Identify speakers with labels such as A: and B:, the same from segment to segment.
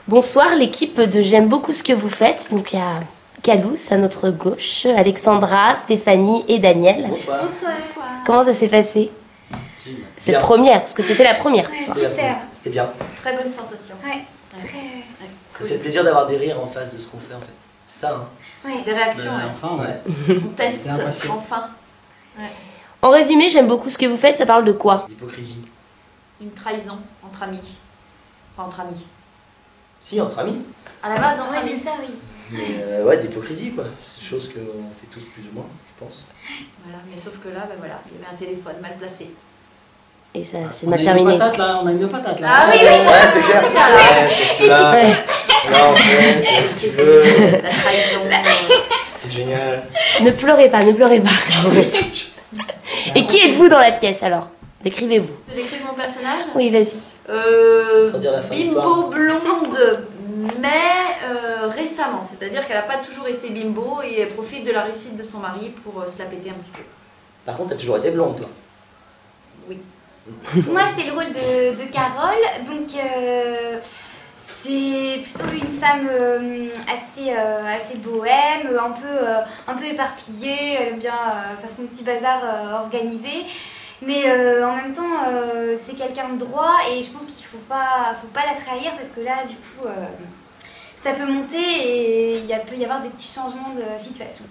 A: Bonsoir l'équipe de J'aime beaucoup ce que vous faites. Donc il y a Calous à notre gauche, Alexandra, Stéphanie et Daniel.
B: Bonsoir.
C: Bonsoir.
A: Comment ça s'est passé? Cette première, parce que c'était la première.
C: Ouais,
A: ce soir.
C: super.
B: C'était bien.
D: Très bonne sensation.
C: Ouais.
B: Ça fait plaisir d'avoir des rires en face de ce qu'on fait en fait. C'est ça, hein.
C: Ouais.
D: Des réactions, ouais.
E: Enfin, ouais.
D: On teste,
E: C'était impatient.
D: enfin. Ouais.
A: En résumé, J'aime beaucoup ce que vous faites, ça parle de quoi?
B: L'hypocrisie.
D: Une trahison entre amis. Enfin, entre amis.
B: Si, entre amis.
D: À la base, entre
C: Ouais,
D: amis.
C: c'est ça, oui.
B: Mais ouais, d'hypocrisie quoi. C'est des choses qu'on fait tous plus ou moins, je pense.
D: Voilà. Mais sauf que là, ben voilà, il y avait un téléphone mal placé.
A: Et ça, c'est
E: On a
A: mal
E: une
A: terminé.
E: patate là, on a une patate là.
D: Ah oui,
B: Ouais, c'est clair. Ouais, sauf que là,
A: Ouais.
B: là en fait, si tu veux,
D: La trahison.
B: c'était génial.
A: Ne pleurez pas, ne pleurez pas. Et qui êtes-vous dans la pièce alors? Décrivez-vous.
D: Tu peux décrire mon personnage?
A: Oui, vas-y.
B: Sans dire la fin de
D: Bimbo
B: l'histoire.
D: blonde, mais récemment. C'est-à-dire qu'elle n'a pas toujours été bimbo et elle profite de la réussite de son mari pour se la péter un petit peu.
B: Par contre, t'as toujours été blonde toi.
D: Oui.
C: Moi, c'est le rôle de Carole. Donc, c'est plutôt une femme assez bohème, un peu éparpillée. Elle aime bien faire son petit bazar organisé. Mais en même temps, c'est quelqu'un de droit et je pense qu'il faut pas la trahir parce que là, du coup, ça peut monter et peut y avoir des petits changements de situation.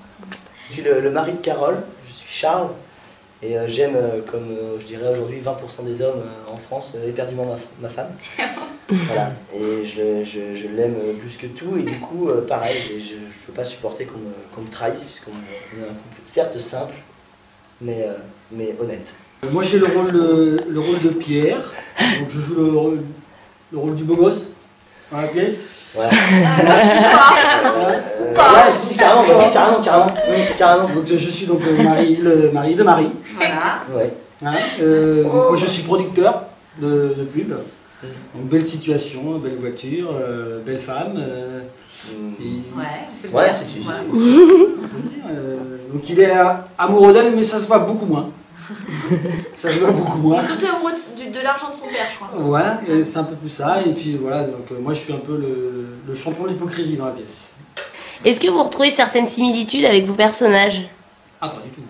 B: Je suis le mari de Carole, je suis Charles. Et j'aime, comme je dirais aujourd'hui 20% des hommes en France, éperdument ma femme. Voilà. Et je l'aime plus que tout. Et du coup, pareil, je ne peux pas supporter qu'on me trahisse, puisqu'on est un couple certes simple, mais honnête.
E: Moi j'ai le rôle de Pierre, donc je joue le rôle du beau gosse dans la pièce.
B: Ouais. Ouais, si, carrément, vas-y, carrément.
E: Donc je suis donc le mari de Marie.
D: Voilà.
B: Ouais.
E: Hein, donc, moi je suis producteur de pub. Donc belle situation, belle voiture, belle femme. Et-
D: Ouais, on peut le
B: Ouais,
D: dire.
B: si.
D: Voilà.
E: on peut le dire, donc il est amoureux d'elle, mais ça se voit beaucoup moins. Ça se voit beaucoup
D: Il
E: moins.
D: est surtout amoureux de l'argent de son père, je crois.
E: Ouais, et c'est un peu plus ça. Et puis voilà, donc moi je suis un peu le champion de l'hypocrisie dans la pièce.
A: Est-ce que vous retrouvez certaines similitudes avec vos personnages?
E: Ah, pas du tout.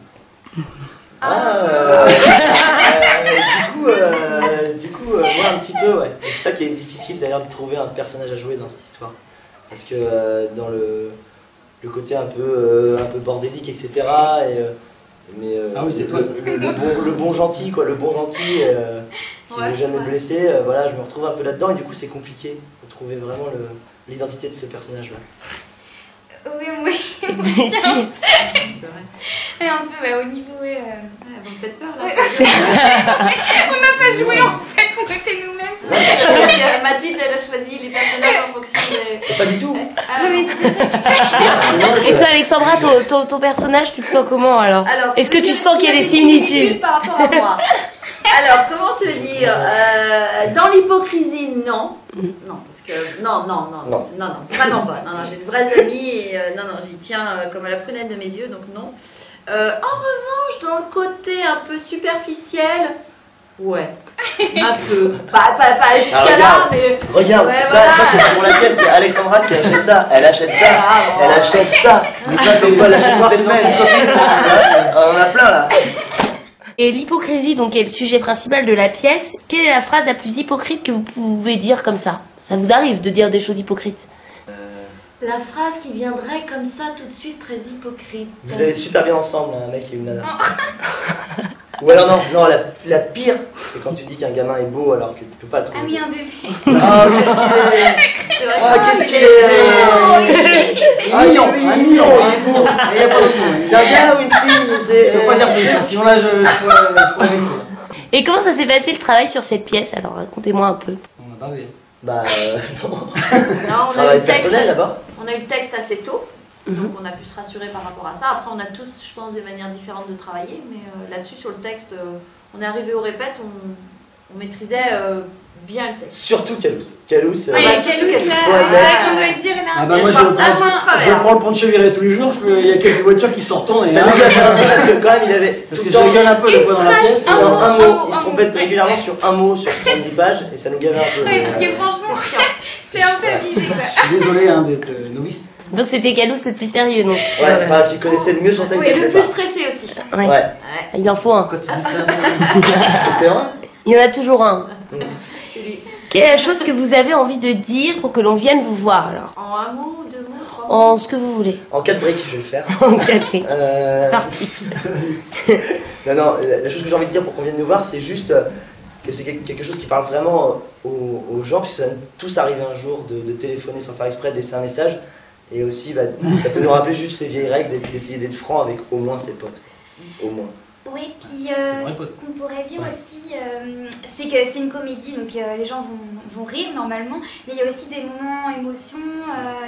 B: Du coup, moi un petit peu, ouais. C'est ça qui est difficile d'ailleurs de trouver un personnage à jouer dans cette histoire. Parce que dans le côté un peu bordélique, etc.
E: Ah oui, c'est toi, ça.
B: le bon gentil, quoi, le bon gentil qui
D: Ouais,
B: n'est jamais
D: ouais.
B: blessé, voilà, je me retrouve un peu là-dedans et du coup c'est compliqué de trouver vraiment l'identité de ce personnage-là.
C: Oui, oui.
D: C'est vrai.
C: Un peu, ouais, au niveau.
D: Ouais, vous me faites peur là.
C: On n'a pas joué en fait, on était nous-mêmes.
D: Mathilde, elle a choisi les personnages en fonction des.
B: Pas du tout.
D: Ah,
C: Non, mais c'est vrai.
A: Et toi, Alexandra, ton personnage, tu le sens comment alors?
D: Alors,
A: Est-ce que tu
D: veux
A: sens
D: dire
A: qu'il y a des similitudes?
D: par rapport à moi? Alors, comment te dire? Dans l'hypocrisie, non. Non, parce que. Non, vraiment pas. Non, j'ai de vrais amis et non, j'y tiens comme à la prunelle de mes yeux, donc non. En revanche, dans le côté un peu superficiel, ouais. Un peu. Pas jusqu'à
B: Ah,
D: là, mais.
B: Regarde,
D: Ouais,
B: ça,
D: voilà.
B: ça c'est pas pour laquelle, c'est Alexandra qui achète ça. Elle achète ça,
D: Ah, bon.
B: elle achète ça. Mais ça, c'est quoi, elle achète toutes les semaines. On en a plein là.
A: Et l'hypocrisie, donc, est le sujet principal de la pièce. Quelle est la phrase la plus hypocrite que vous pouvez dire comme ça? Ça vous arrive de dire des choses hypocrites?
D: La phrase qui viendrait comme ça tout de suite très hypocrite.
B: Vous allez super bien ensemble, un mec et une nana. Ou alors non, la pire, c'est quand tu dis qu'un gamin est beau alors que tu peux pas le trouver.
C: Ah oui, un bébé.
B: Ah, qu'est-ce qu'il est.
D: C'est vrai.
B: Ah, qu'est-ce qu'il est. Ah,
E: Mignon,
B: oui,
E: mignon,
B: mignon, il est beau.
E: Il y a pas de mots.
B: C'est un gars ou une fille?
E: Je peux pas dire plus, sinon là je pourrais vexer.
A: Et comment ça s'est passé le travail sur cette pièce? Alors, racontez-moi un peu.
E: On a parlé.
B: Bah, non.
D: Non, on a eu
B: Travail
D: le texte.
B: personnel d'abord.
D: On a eu le texte assez tôt,
A: Mhm.
D: donc on a pu se rassurer par rapport à ça. Après, on a tous, je pense, des manières différentes de travailler, mais là-dessus, sur le texte, on est arrivé au répète, on maîtrisait bien le texte.
B: Surtout Calouz. Calouz,
C: Ouais,
D: bah,
C: c'est
D: surtout
C: là,
D: qu'elle-
C: c'est
B: Ouais,
C: ça qu'on doit le dire là.
E: Ah bah moi je
D: Ah, je
E: prends le poncho viré tous les jours, il y a quelques voitures qui s'en retournent et
B: ça
E: hein,
B: nous gâche un peu parce que quand même il avait
E: parce
B: tout
E: que
B: le
E: je
B: temps
E: rigole un peu des fois dans la pièce.
B: alors, un
C: un
B: mot,
C: mot,
B: il se
C: un
B: trompait
C: mot.
B: régulièrement sur un mot sur 70 pages et ça nous gavait un peu.
C: Ouais, parce que franchement,
D: C'est chiant.
C: c'est un peu abusé quoi.
E: Je suis désolé hein, d'être novice.
A: Donc c'était Calouz le plus sérieux, donc.
B: Ouais, enfin qui connaissait le mieux son texte.
D: Et
B: dès
D: le
B: le
D: plus
B: départ.
D: stressé aussi.
A: Ouais.
B: Ouais,
A: Il en faut un.
E: Quand tu dis ça,
B: parce que c'est vrai.
A: Il y en a toujours un.
D: C'est lui.
A: Quelle est la chose que vous avez envie de dire pour que l'on vienne vous voir alors?
D: En un mot, deux mots, trois mots.
A: En ce que vous voulez.
B: En 4 briques, je vais le faire.
A: En quatre briques. C'est
B: Euh,
A: parti.
B: non, la chose que j'ai envie de dire pour qu'on vienne nous voir, c'est juste que c'est quelque chose qui parle vraiment aux gens, puisque ça nous tous arriver un jour de téléphoner sans faire exprès, de laisser un message. Et aussi, bah, ça peut nous rappeler juste ces vieilles règles d'essayer d'être franc avec au moins ses potes. Au moins.
C: Oui, puis
E: C'est vrai, pote.
C: ce qu'on pourrait dire
B: Ouais.
C: aussi, c'est que c'est une comédie, donc les gens vont rire normalement, mais il y a aussi des moments émotions,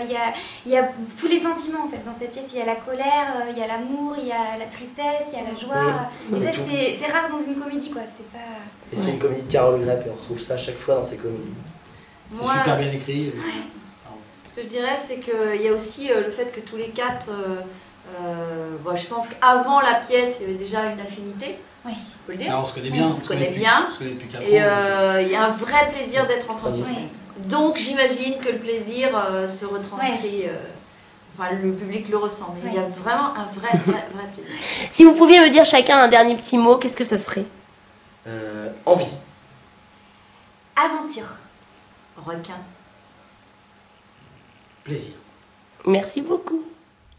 C: il y a tous les sentiments en fait dans cette pièce, il y a la colère, il y a l'amour, il y a la tristesse, il y a la joie, et ça
B: Tout.
C: c'est rare dans une comédie quoi, c'est pas...
B: Et c'est une comédie de Carole Grepp et on retrouve ça à chaque fois dans ses comédies.
E: c'est
D: Moi,
E: super bien écrit.
D: ce que je dirais, c'est qu'il y a aussi le fait que tous les quatre, bon, je pense qu'avant la pièce, il y avait déjà une affinité,
C: Oui.
D: on peut le dire.
E: Là, on se connaît bien.
D: On se connaît bien.
E: On se connaît depuis 4
D: Et
E: ans.
D: il y a un vrai plaisir d'être ensemble sur
C: Ouais.
D: scène. Donc j'imagine que le plaisir se retranscrit, enfin le public le ressent, mais il y a vraiment un vrai plaisir.
A: Si vous pouviez me dire chacun un dernier petit mot, qu'est-ce que ça serait?
B: Envie.
C: Aventure.
D: Requin.
E: Plaisir.
A: Merci beaucoup.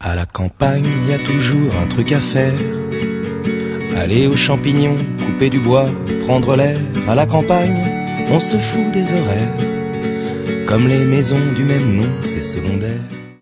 F: À la campagne, il y a toujours un truc à faire. Aller aux champignons, couper du bois, prendre l'air. À la campagne, on se fout des horaires. Comme les maisons du même nom, c'est secondaire.